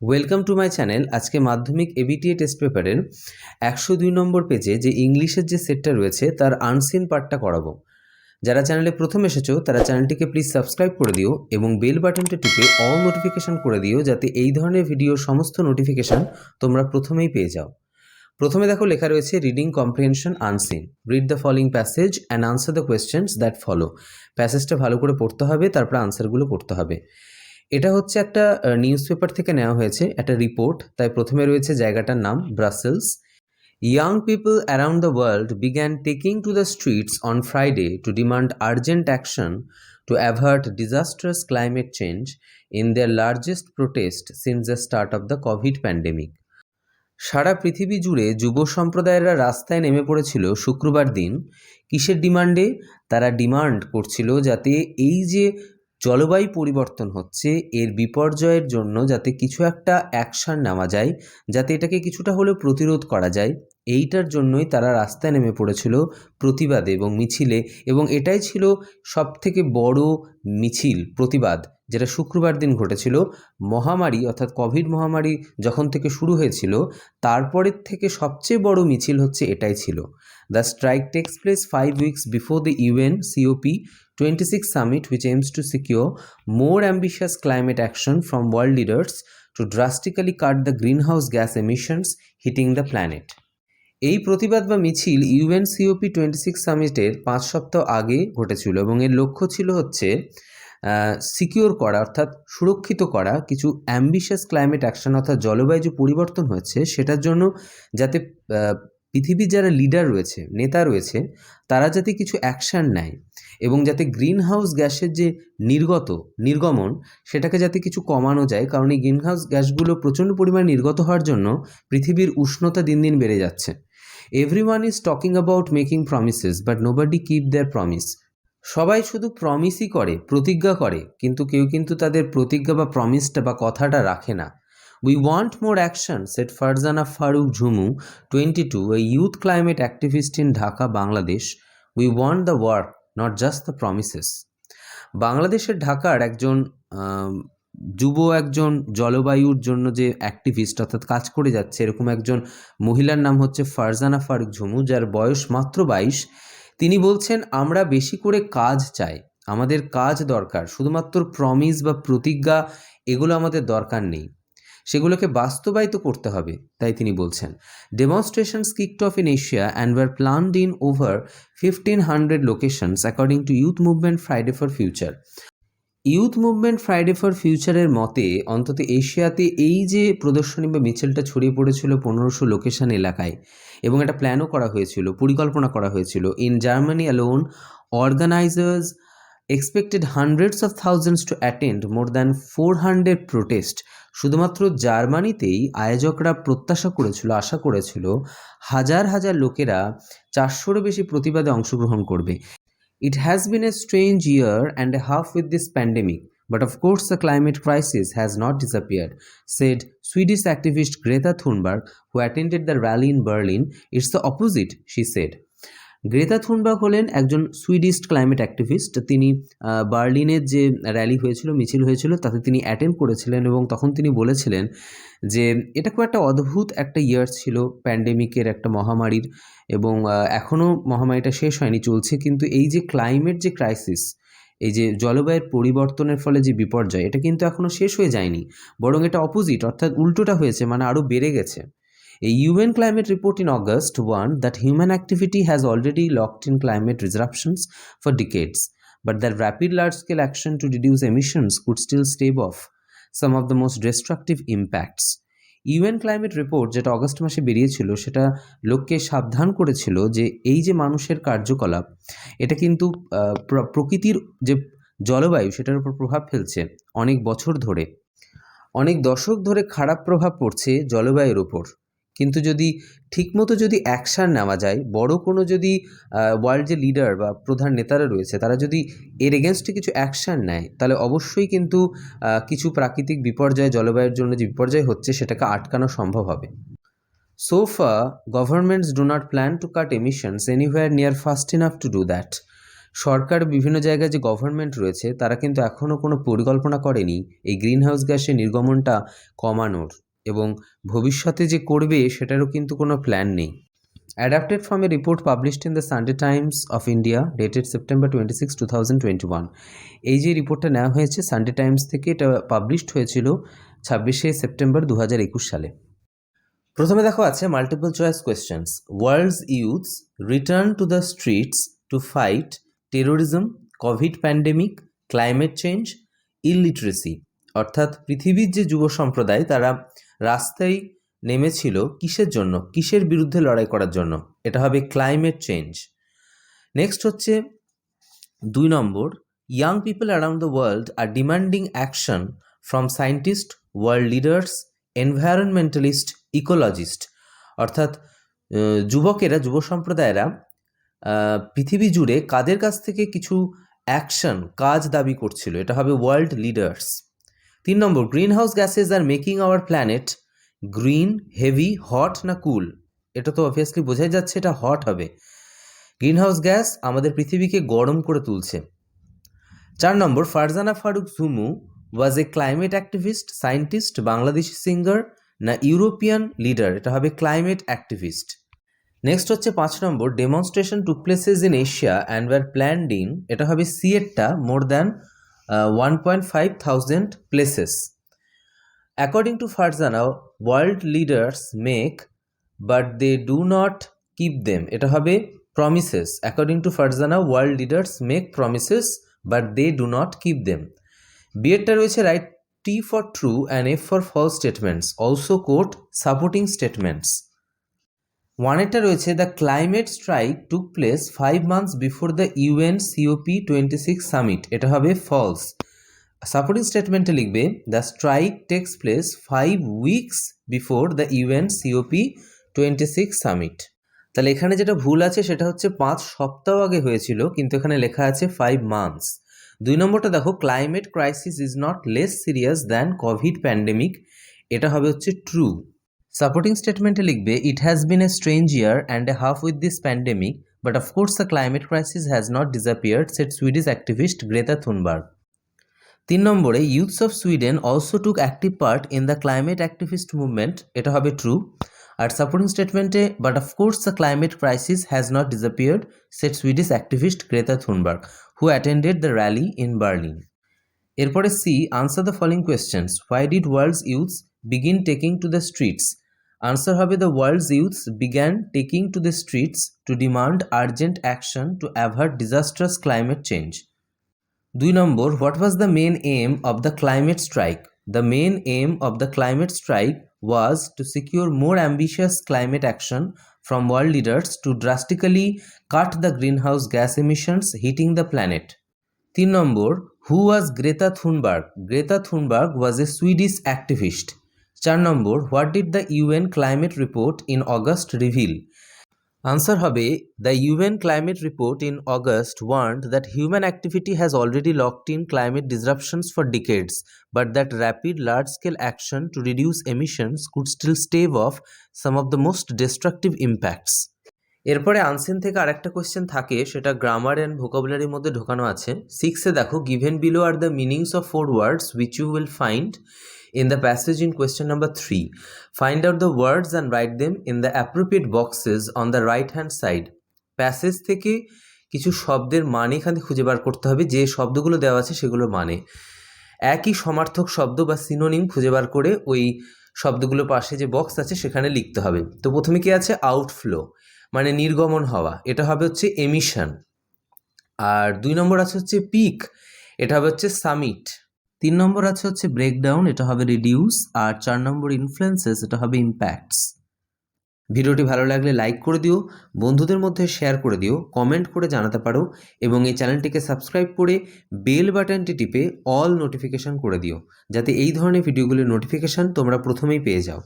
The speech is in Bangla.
Welcome to my channel. আজকে মাধ্যমিক এবিটিএ টেস্ট পেপারের 102 নম্বর পেজে যে ইংলিশের যে সেটটা রয়েছে তার আনসিন পার্টটা করাবো। যারা চ্যানেলে প্রথম এসেছো তারা চ্যানেলটিকে প্লিজ সাবস্ক্রাইব করে দিও এবং বেল বাটনটা টিপে অল নোটিফিকেশান করে দিও, যাতে এই ধরনের ভিডিওর সমস্ত নোটিফিকেশান তোমরা প্রথমেই পেয়ে যাও। প্রথমে দেখো লেখা রয়েছে reading comprehension unseen. Read the following passage and answer the questions that follow. প্যাসেজটা ভালো করে পড়তে হবে, তারপরে আনসারগুলো করতে হবে। এটা হচ্ছে একটা নিউজ পেপার থেকে নেওয়া হয়েছে, একটা রিপোর্ট। তাই প্রথমে রয়েছে জায়গাটার নাম Brussels. Young people around the world began taking to the streets on Friday to demand urgent action to avert disastrous climate change in their largest protest since the start of the COVID pandemic. সারা পৃথিবী জুড়ে যুব সম্প্রদায়েরা রাস্তায় নেমে পড়েছিল শুক্রবার দিন। কিসের ডিমান্ডে? তারা ডিমান্ড করছিল যাতে এই যে জলবায়ু পরিবর্তন হচ্ছে এর বিপর্যয়ের জন্য যাতে কিছু একটা অ্যাকশান নেওয়া যায়, যাতে এটাকে কিছুটা হলেও প্রতিরোধ করা যায়। এইটার জন্যই তারা রাস্তায় নেমে পড়েছিল প্রতিবাদে এবং মিছিলে, এবং এটাই ছিল সবথেকে বড় মিছিল প্রতিবাদ যেটা শুক্রবার দিন ঘটেছিল। মহামারী অর্থাৎ কোভিড মহামারী যখন থেকে শুরু হয়েছিল তারপরের থেকে সবচেয়ে বড় মিছিল হচ্ছে এটাই ছিল। The strike takes place 5 weeks before the UN COP26 summit, which aims to secure more ambitious climate action from world leaders to drastically cut the greenhouse gas emissions hitting the planet. এই প্রতিবাদ বা মিছিল ইউএন COP26 সামিটের 5 সপ্তাহ আগে ঘটেছিল এবং এর লক্ষ্য ছিল হচ্ছে সিকিওর করা অর্থাৎ সুরক্ষিত করা কিছু অ্যাম্বিশাস ক্লাইমেট অ্যাকশন, অর্থাৎ জলবায়ু যে পরিবর্তন হচ্ছে সেটার জন্য যাতে পৃথিবীর যারা লিডার রয়েছে, নেতা রয়েছে, তারা যাতে কিছু অ্যাকশান নেয় এবং যাতে গ্রিন হাউস গ্যাসের যে নির্গমন সেটাকে যাতে কিছু কমানো যায়। কারণ এই গ্রিন হাউস গ্যাসগুলো প্রচণ্ড পরিমাণে নির্গত হওয়ার জন্য পৃথিবীর উষ্ণতা দিন দিন বেড়ে যাচ্ছে। Everyone is talking about making promises but nobody keep there promise. সবাই শুধু প্রমিসই করে, প্রতিজ্ঞা করে, কিন্তু কেউ কিন্তু তাদের প্রতিজ্ঞা বা প্রমিসটা বা কথাটা রাখে না। We want more action, said Farzana Farooq Jhumu, 22, a youth climate activist in Dhaka, Bangladesh. We want the work, not just the promises. বাংলাদেশের ঢাকার একজন একজন জলবায়ুর জন্য যে অ্যাক্টিভিস্ট অর্থাৎ কাজ করে যাচ্ছে এরকম একজন মহিলার নাম হচ্ছে ফারজানা ফারুক ঝুমু, যার বয়স মাত্র 22। তিনি বলছেন, আমরা বেশি করে কাজ চাই, আমাদের কাজ দরকার, শুধুমাত্র প্রমিস বা প্রতিজ্ঞা এগুলো আমাদের দরকার নেই, সেগুলোকে বাস্তবায়িত করতে হবে। তাই তিনি বলছেন, demonstrations kicked off in Asia and were planned in over 1500 locations according to youth movement Friday for future. Youth movement Friday for ফিউচারের মতে অন্তত এশিয়াতে এই যে প্রদর্শনী বা মিছিলটা ছড়িয়ে পড়েছিল 1500 লোকেশন এলাকায়, এবং একটা প্ল্যানও করা হয়েছিল, পরিকল্পনা করা হয়েছিল। In Germany alone organisers expected hundreds of thousands to attend more than 400 protest. শুধুমাত্র জার্মানিতেই আয়োজকরা আশা করেছিল হাজার হাজার লোকেরা 400-এরও বেশি প্রতিবাদে অংশগ্রহণ করবে। It has been a strange year and a half with this pandemic, but of course the climate crisis has not disappeared, said Swedish activist Greta Thunberg, who attended the rally in Berlin. It's the opposite, she said. Greta Thunberg হলেন একজন সুইডিশ ক্লাইমেট অ্যাক্টিভিস্ট। তিনি বার্লিনের যে র্যালি হয়েছিল, মিছিল হয়েছিল, তাতে তিনি অ্যাটেন্ড করেছিলেন এবং তখন তিনি বলেছিলেন যে এটা খুব একটা অদ্ভুত একটা ইয়ার ছিল, প্যান্ডেমিকের একটা মহামারীর, এবং এখনও মহামারীটা শেষ হয়নি, চলছে। কিন্তু এই যে ক্লাইমেট যে ক্রাইসিস, এই যে জলবায়ুর পরিবর্তনের ফলে যে বিপর্যয়, এটা কিন্তু এখনও শেষ হয়ে যায়নি, বরং এটা অপোজিট অর্থাৎ উল্টোটা হয়েছে, মানে আরও বেড়ে গেছে। A UN climate report in August warned that human activity has already locked in climate disruptions for decades, but that rapid large-scale action to reduce emissions could still stave off some of the most destructive impacts. UN climate report যেটা অগস্ট মাসে বেরিয়েছিল সেটা লোককে সাবধান করেছিল যে এই যে মানুষের কার্যকলাপ, এটা কিন্তু প্রকৃতির যে জলবায়ু সেটার উপর প্রভাব ফেলছে অনেক বছর ধরে, অনেক দশক ধরে খারাপ প্রভাব পড়ছে জলবায়ুর উপর। কিন্তু যদি ঠিকমতো যদি অ্যাকশান নেওয়া যায়, বড় কোনো যদি ওয়ার্ল্ড যে লিডার বা প্রধান নেতারা রয়েছে তারা যদি এর এগেনস্টে কিছু অ্যাকশান নেয়, তাহলে অবশ্যই কিন্তু কিছু প্রাকৃতিক বিপর্যয়, জলবায়ুর জন্য যে বিপর্যয় হচ্ছে সেটাকে আটকানো সম্ভব হবে। So far, governments do not plan to cut emissions anywhere near fast enough to do that. সরকার বিভিন্ন জায়গায় যে গভর্নমেন্ট রয়েছে তারা কিন্তু এখনও কোনো পরিকল্পনা করেনি এই গ্রিন হাউস গ্যাসের নির্গমনটা কমানোর, এবং ভবিষ্যতে যে করবে সেটারও কিন্তু কোনো প্ল্যান নেই। Adapted from a report published in the Sunday Times of India dated September 26, 2021. এই যে রিপোর্টটা নেওয়া হয়েছে সানডে টাইমস থেকে, এটা পাবলিশড হয়েছিল 26শে সেপ্টেম্বর 2021 সালে। প্রথমে দেখো আছে multiple choice questions. World's youths return to the streets to fight terrorism, covid pandemic, climate change, illiteracy. অর্থাৎ পৃথিবীর যে যুব সম্প্রদায় তারা রাস্তায় নেমেছিল কিসের জন্য, কিসের বিরুদ্ধে লড়াই করার জন্য? এটা হবে ক্লাইমেট চেঞ্জ। নেক্সট হচ্ছে 2 number, young people around the world are demanding action from scientist, world leaders, environmentalist, ecologist. অর্থাৎ যুবকেরা, যুব সম্প্রদায়েরা পৃথিবী জুড়ে কাদের কাছ থেকে কিছু অ্যাকশন, কাজ দাবি করছিল? এটা হবে world leaders. 3 number, green house gases are making our planet green, heavy, hot না কুল? এটা তো অবভিয়াসলি বোঝাই যাচ্ছে এটা হট হবে। গ্রিন হাউস গ্যাস আমাদের পৃথিবীকে গরম করে তুলছে। 4 number, Farzana Faruk Jhumu was a climate activist, scientist, Bangladeshi singer না ইউরোপিয়ান লিডার? এটা হবে ক্লাইমেট অ্যাক্টিভিস্ট। নেক্সট হচ্ছে 5 number, demonstration took places in Asia and were planned in, এটা হবে সিএটটা, more than 1,500 places. According to Farzana, world leaders make but they do not keep them. এটা হবে promises. According to Farzana, world leaders make promises but they do not keep them. B-এরটা রয়েছে write T for true and F for false statements. Also quote supporting statements. 1-এরটা রয়েছে the climate strike took place 5 months before the UN COP26 summit. এটা হবে false. সাপোর্টিং স্টেটমেন্টে লিখবে the strike takes place 5 weeks before the UN COP26 summit. তাহলে এখানে যেটা ভুল আছে সেটা হচ্ছে 5 সপ্তাহ আগে হয়েছিল, কিন্তু এখানে লেখা আছে 5 মান্থস। 2 নম্বরটা দেখো, climate crisis is not less serious than covid pandemic, এটা হবে হচ্ছে ট্রু। সাপোর্টিং স্টেটমেন্টে লিখবে it has been a strange year and a half with this pandemic but of course the climate crisis has not disappeared, said Swedish activist Greta Thunberg. 3 নম্বরে, youths of Sweden also took active part in the climate activist movement, এটা হবে ট্রু। আর সাপোর্টিং স্টেটমেন্টে but of course the climate crisis has not disappeared, said Swedish activist Greta Thunberg who attended the rally in Berlin. এরপরে C, answer the following questions. Why did world's youths begin taking to the streets? Answer হবে the world's youths began taking to the streets to demand urgent action to avert disastrous climate change. 2 number, what was the main aim of the climate strike? The main aim of the climate strike was to secure more ambitious climate action from world leaders to drastically cut the greenhouse gas emissions hitting the planet. 3 number, who was Greta Thunberg? Greta Thunberg was a Swedish activist. 4 number, what did the UN climate report in August reveal? Answer হবে the UN climate report in August warned that human activity has already locked in climate disruptions for decades, but that rapid large-scale action to reduce emissions could still stave off some of the most destructive impacts. এরপরে আনসিন থেকে আরেকটা কোয়েশ্চেন থাকে, সেটা গ্রামার অ্যান্ড ভোকাবুলারির মধ্যে ঢোকানো আছে। 6-এ দেখো, given below are the meanings of 4 words which you will find in the passage in question number 3. Find out the words and write them in the appropriate boxes on the right hand side. Passage থেকে কিছু শব্দের মানে এখানে খুঁজে বার করতে হবে, যে শব্দগুলো দেওয়া আছে সেগুলো মানে একই সমার্থক শব্দ বা সিনোনিম খুঁজে বার করে ওই শব্দগুলোর পাশে যে বক্স আছে সেখানে লিখতে হবে। তো প্রথমে কি আছে, আউটফ্লো মানে নির্গমন হওয়া, এটা হবে হচ্ছে এমিশন। আর 2 নম্বর আছে হচ্ছে পিক, এটা হবে হচ্ছে সামিট। 3 নম্বর আছে হচ্ছে ব্রেকডাউন, এটা হবে রিডিউস। আর 4 নম্বর ইনফ্লুয়েন্সেস, এটা হবে ইম্প্যাক্টস। ভিডিওটি ভালো লাগলে লাইক করে দিও, বন্ধুদের মধ্যে শেয়ার করে দিও, কমেন্ট করে জানাতে পারো, এবং এই চ্যানেলটিকে সাবস্ক্রাইব করে বেল বাটনটি টিপে অল নোটিফিকেশন করে দিও, যাতে এই ধরনের ভিডিওগুলির নোটিফিকেশান তোমরা প্রথমেই পেয়ে যাও।